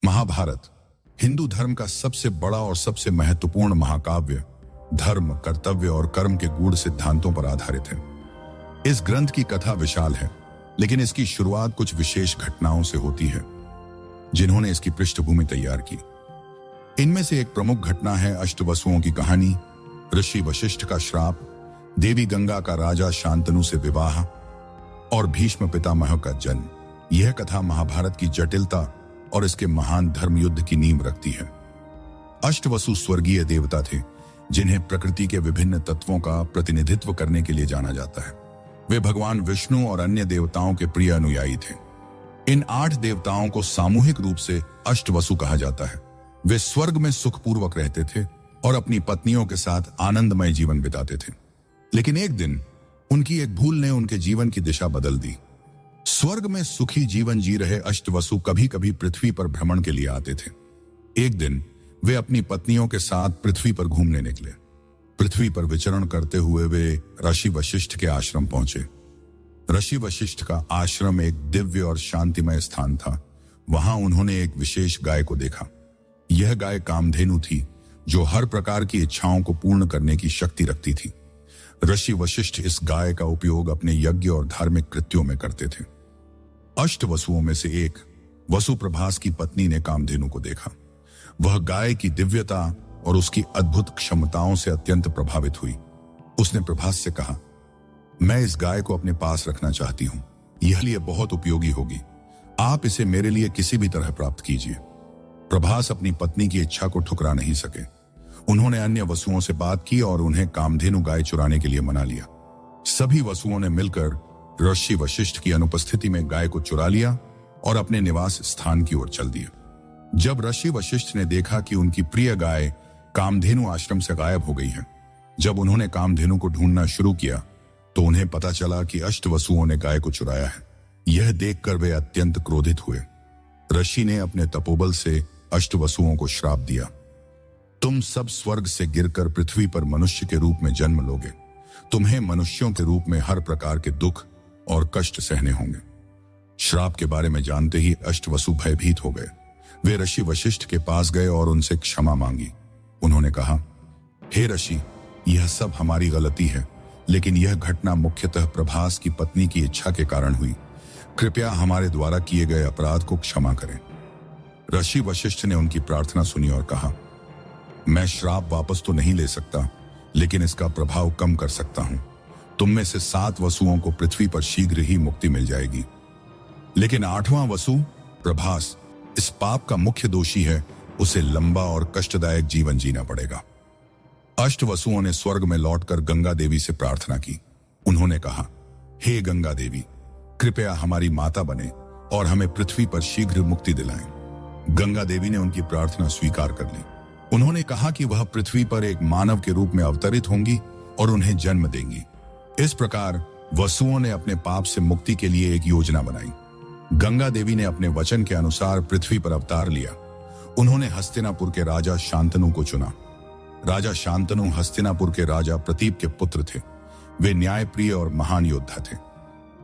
महाभारत हिंदू धर्म का सबसे बड़ा और सबसे महत्वपूर्ण महाकाव्य धर्म, कर्तव्य और कर्म के गूढ़ सिद्धांतों पर आधारित है। इस ग्रंथ की कथा विशाल है, लेकिन इसकी शुरुआत कुछ विशेष घटनाओं से होती है जिन्होंने इसकी पृष्ठभूमि तैयार की। इनमें से एक प्रमुख घटना है अष्टवसुओं की कहानी, ऋषि वशिष्ठ का श्राप, देवी गंगा का राजा शांतनु से विवाह और भीष्म पितामह का जन्म। यह कथा महाभारत की जटिलता और इसके महान धर्म युद्ध की नींव रखती है। अष्टवसु स्वर्गीय देवता थे जिन्हें प्रकृति के विभिन्न तत्वों का प्रतिनिधित्व करने के लिए जाना जाता है। वे भगवान विष्णु और अन्य देवताओं के प्रिय अनुयायी थे। इन 8 देवताओं को सामूहिक रूप से अष्टवसु कहा जाता है। वे स्वर्ग में सुखपूर्वक रहते थे और अपनी पत्नियों के साथ आनंदमय जीवन बिताते थे। लेकिन एक दिन उनकी एक भूल ने उनके जीवन की दिशा बदल दी। स्वर्ग में सुखी जीवन जी रहे अष्टवसु कभी कभी पृथ्वी पर भ्रमण के लिए आते थे। एक दिन वे अपनी पत्नियों के साथ पृथ्वी पर घूमने निकले। पृथ्वी पर विचरण करते हुए वे ऋषि वशिष्ठ के आश्रम पहुंचे। ऋषि वशिष्ठ का आश्रम एक दिव्य और शांतिमय स्थान था। वहां उन्होंने एक विशेष गाय को देखा। यह गाय कामधेनु थी जो हर प्रकार की इच्छाओं को पूर्ण करने की शक्ति रखती थी। ऋषि वशिष्ठ इस गाय का उपयोग अपने यज्ञ और धार्मिक कृत्यों में करते थे। अष्टवसुओं में से एक वसु प्रभास की पत्नी ने कामधेनु को देखा। वह गाय की दिव्यता और उसकी अद्भुत क्षमताओं से अत्यंत प्रभावित हुई। उसने प्रभास से कहा, मैं इस गाय को अपने पास रखना चाहती हूं। यह लिए बहुत उपयोगी होगी। आप इसे मेरे लिए किसी भी तरह प्राप्त कीजिए। प्रभास अपनी पत्नी की इच्छा को ठुकरा नहीं सके। उन्होंने अन्य वसुओं से बात की और उन्हें कामधेनु गाय चुराने के लिए मना लिया। सभी वसुओं ने मिलकर ऋषि वशिष्ठ की अनुपस्थिति में गाय को चुरा लिया और अपने निवास स्थान की ओर चल दिए। जब ऋषि वशिष्ठ ने देखा कि उनकी प्रिय गाय कामधेनु आश्रम से गायब हो गई है, जब उन्होंने कामधेनु को ढूंढना शुरू किया तो उन्हें पता चला कि अष्टवसुओं ने गाय को चुराया है। यह देखकर वे अत्यंत क्रोधित हुए। ऋषि ने अपने तपोबल से अष्टवसुओं को श्राप दिया, तुम सब स्वर्ग से गिरकर पृथ्वी पर मनुष्य के रूप में जन्म लोगे। तुम्हें मनुष्यों के रूप में हर प्रकार के दुख और कष्ट सहने होंगे। श्राप के बारे में जानते ही अष्टवसु भयभीत हो गए। वे ऋषि वशिष्ठ के पास गए और उनसे क्षमा मांगी। उन्होंने कहा, हे ऋषि, यह सब हमारी गलती है, लेकिन यह घटना मुख्यतः प्रभास की पत्नी की इच्छा के कारण हुई। कृपया हमारे द्वारा किए गए अपराध को क्षमा करें। ऋषि वशिष्ठ ने उनकी प्रार्थना सुनी और कहा, मैं श्राप वापस तो नहीं ले सकता, लेकिन इसका प्रभाव कम कर सकता हूं। तुम में से 7 वसुओं को पृथ्वी पर शीघ्र ही मुक्ति मिल जाएगी, लेकिन 8वां वसु प्रभास इस पाप का मुख्य दोषी है। उसे लंबा और कष्टदायक जीवन जीना पड़ेगा। अष्टवसुओं ने स्वर्ग में लौटकर गंगा देवी से प्रार्थना की। उन्होंने कहा, हे गंगा देवी, कृपया हमारी माता बने और हमें पृथ्वी पर शीघ्र मुक्ति दिलाएं। गंगा देवी ने उनकी प्रार्थना स्वीकार कर ली। उन्होंने कहा कि वह पृथ्वी पर एक मानव के रूप में अवतरित होंगी और उन्हें जन्म देंगी। इस प्रकार वसुओं ने अपने पाप से मुक्ति के लिए एक योजना बनाई। गंगा देवी ने अपने वचन के अनुसार पृथ्वी पर अवतार लिया। उन्होंने हस्तिनापुर के राजा शांतनु को चुना। राजा शांतनु हस्तिनापुर के राजा प्रतीप के पुत्र थे। वे न्यायप्रिय और महान योद्धा थे।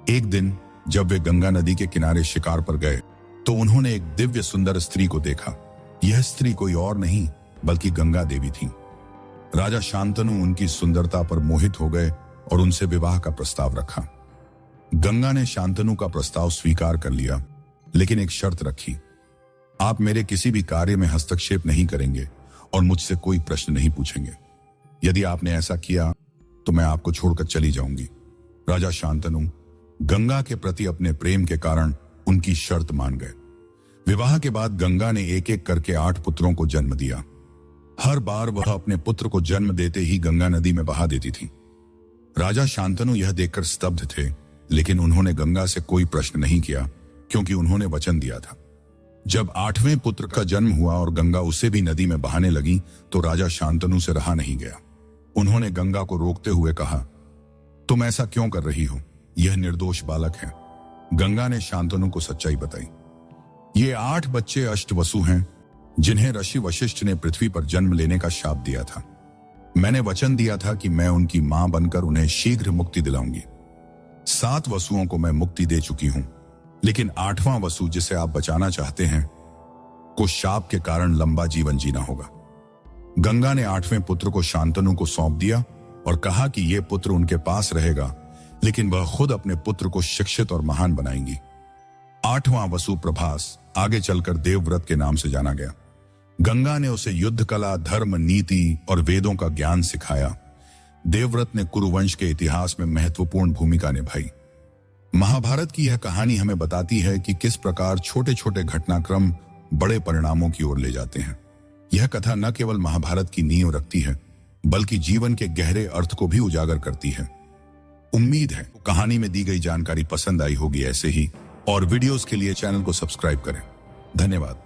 एक दिन जब वे गंगा नदी के किनारे शिकार पर गए तो उन्होंने एक दिव्य सुंदर स्त्री को देखा। यह स्त्री कोई और नहीं बल्कि गंगा देवी थी। राजा शांतनु उनकी सुंदरता पर मोहित हो गए और उनसे विवाह का प्रस्ताव रखा। गंगा ने शांतनु का प्रस्ताव स्वीकार कर लिया, लेकिन एक शर्त रखी, आप मेरे किसी भी कार्य में हस्तक्षेप नहीं करेंगे और मुझसे कोई प्रश्न नहीं पूछेंगे। यदि आपने ऐसा किया तो मैं आपको छोड़कर चली जाऊंगी। राजा शांतनु गंगा के प्रति अपने प्रेम के कारण उनकी शर्त मान गए। विवाह के बाद गंगा ने एक एक करके 8 पुत्रों को जन्म दिया। हर बार वह अपने पुत्र को जन्म देते ही गंगा नदी में बहा देती थी। राजा शांतनु यह देखकर स्तब्ध थे, लेकिन उन्होंने गंगा से कोई प्रश्न नहीं किया क्योंकि उन्होंने वचन दिया था। जब 8वें पुत्र का जन्म हुआ और गंगा उसे भी नदी में बहाने लगी तो राजा शांतनु से रहा नहीं गया। उन्होंने गंगा को रोकते हुए कहा, तुम ऐसा क्यों कर रही हो? यह निर्दोष बालक है। गंगा ने शांतनु को सच्चाई बताई। ये 8 बच्चे अष्टवसु हैं जिन्हें ऋषि वशिष्ठ ने पृथ्वी पर जन्म लेने का शाप दिया था। मैंने वचन दिया था कि मैं उनकी मां बनकर उन्हें शीघ्र मुक्ति दिलाऊंगी। 7 वसुओं को मैं मुक्ति दे चुकी हूं, लेकिन 8वां वसु जिसे आप बचाना चाहते हैं को शाप के कारण लंबा जीवन जीना होगा। गंगा ने 8वें पुत्र को शांतनु को सौंप दिया और कहा कि यह पुत्र उनके पास रहेगा, लेकिन वह खुद अपने पुत्र को शिक्षित और महान बनाएंगी। 8वां वसु प्रभास आगे चलकर देवव्रत के नाम से जाना गया। गंगा ने उसे युद्ध कला, धर्म, नीति और वेदों का ज्ञान सिखाया। देवव्रत ने कुरुवंश के इतिहास में महत्वपूर्ण भूमिका निभाई। महाभारत की यह कहानी हमें बताती है कि किस प्रकार छोटे छोटे घटनाक्रम बड़े परिणामों की ओर ले जाते हैं। यह कथा न केवल महाभारत की नींव रखती है, बल्कि जीवन के गहरे अर्थ को भी उजागर करती है। उम्मीद है कहानी में दी गई जानकारी पसंद आई होगी। ऐसे ही और वीडियोस के लिए चैनल को सब्सक्राइब करें। धन्यवाद।